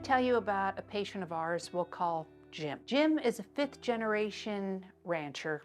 to tell you about a patient of ours we'll call Jim. Jim is a 5th generation rancher.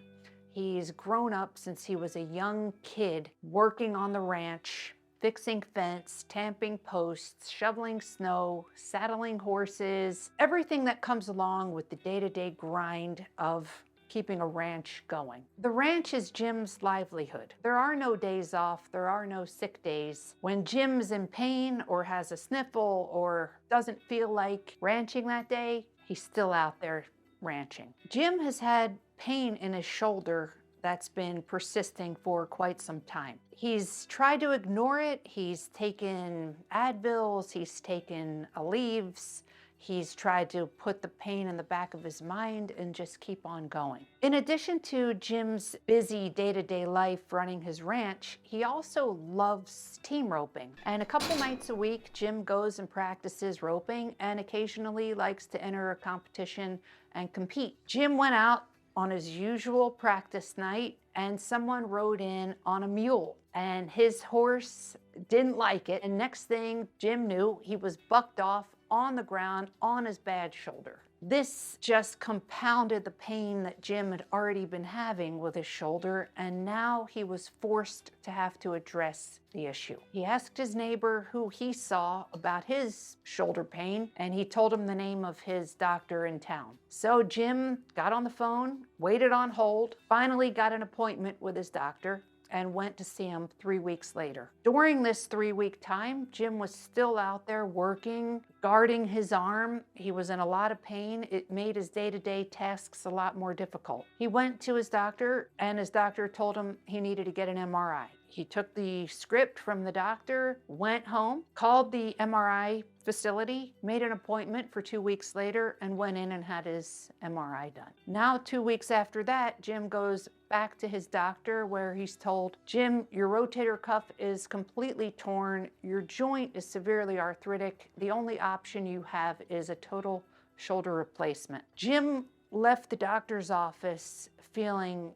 He's grown up since he was a young kid working on the ranch, fixing fence, tamping posts, shoveling snow, saddling horses, everything that comes along with the day-to-day grind of keeping a ranch going. The ranch is Jim's livelihood. There are no days off, there are no sick days. When Jim's in pain or has a sniffle or doesn't feel like ranching that day, he's still out there ranching. Jim has had pain in his shoulder that's been persisting for quite some time. He's tried to ignore it. He's taken Advils, he's taken Aleve, he's tried to put the pain in the back of his mind and just keep on going. In addition to Jim's busy day-to-day life running his ranch, he also loves team roping. And a couple nights a week, Jim goes and practices roping and occasionally likes to enter a competition and compete. Jim went out on his usual practice night and someone rode in on a mule and his horse didn't like it. And next thing Jim knew, he was bucked off on the ground on his bad shoulder. This just compounded the pain that Jim had already been having with his shoulder, and now he was forced to have to address the issue. He asked his neighbor who he saw about his shoulder pain, and he told him the name of his doctor in town. So Jim got on the phone, waited on hold, finally got an appointment with his doctor, and went to see him 3 weeks later. During this 3-week time, Jim was still out there working, guarding his arm. He was in a lot of pain. It made his day-to-day tasks a lot more difficult. He went to his doctor and his doctor told him he needed to get an MRI. He took the script from the doctor, went home, called the MRI facility, made an appointment for 2 weeks later, and went in and had his MRI done. Now, 2 weeks after that, Jim goes back to his doctor where he's told, Jim, your rotator cuff is completely torn. Your joint is severely arthritic. The only option you have is a total shoulder replacement. Jim left the doctor's office feeling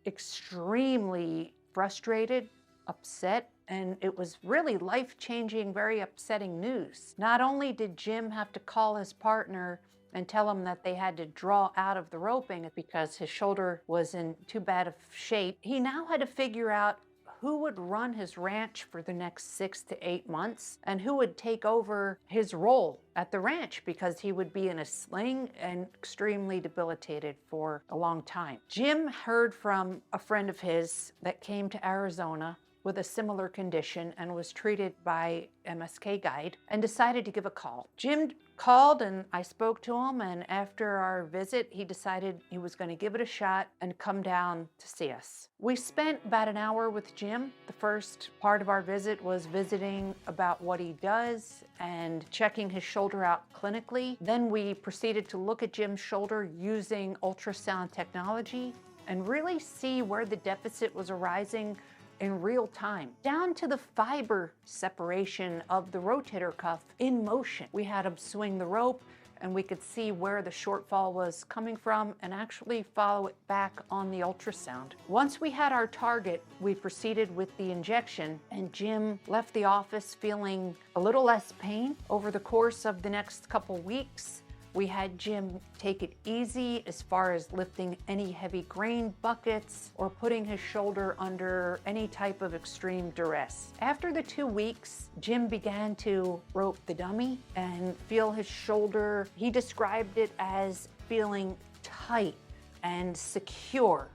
extremely frustrated, upset, and it was really life-changing, very upsetting news. Not only did Jim have to call his partner and tell him that they had to draw out of the roping because his shoulder was in too bad of shape, he now had to figure out who would run his ranch for the next 6 to 8 months and who would take over his role at the ranch because he would be in a sling and extremely debilitated for a long time. Jim heard from a friend of his that came to Arizona with a similar condition and was treated by MSK Guide and decided to give a call. Jim called and I spoke to him, and after our visit, he decided he was going to give it a shot and come down to see us. We spent about an hour with Jim. The first part of our visit was visiting about what he does and checking his shoulder out clinically. Then we proceeded to look at Jim's shoulder using ultrasound technology and really see where the deficit was arising in real time, down to the fiber separation of the rotator cuff in motion. We had him swing the rope and we could see where the shortfall was coming from and actually follow it back on the ultrasound. Once we had our target, we proceeded with the injection and Jim left the office feeling a little less pain. Over the course of the next couple weeks, we had Jim take it easy as far as lifting any heavy grain buckets or putting his shoulder under any type of extreme duress. After the 2 weeks, Jim began to rope the dummy and feel his shoulder. He described it as feeling tight and secure,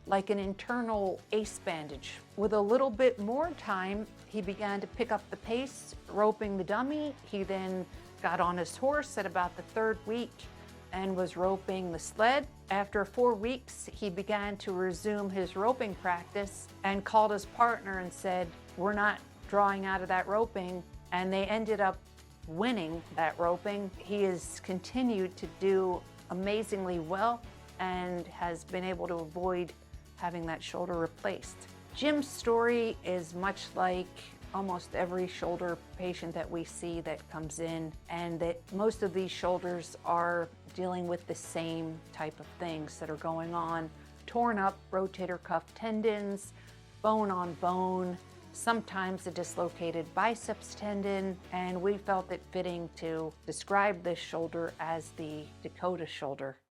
like an internal ace bandage. With a little bit more time, he began to pick up the pace, roping the dummy. He then got on his horse at about the 3rd week and was roping the sled. After 4 weeks, he began to resume his roping practice and called his partner and said, we're not drawing out of that roping, and they ended up winning that roping. He has continued to do amazingly well and has been able to avoid having that shoulder replaced. Jim's story is much like almost every shoulder patient that we see that comes in, and that most of these shoulders are dealing with the same type of things that are going on. Torn up rotator cuff tendons, bone on bone, sometimes a dislocated biceps tendon, and we felt it fitting to describe this shoulder as the Dakota shoulder.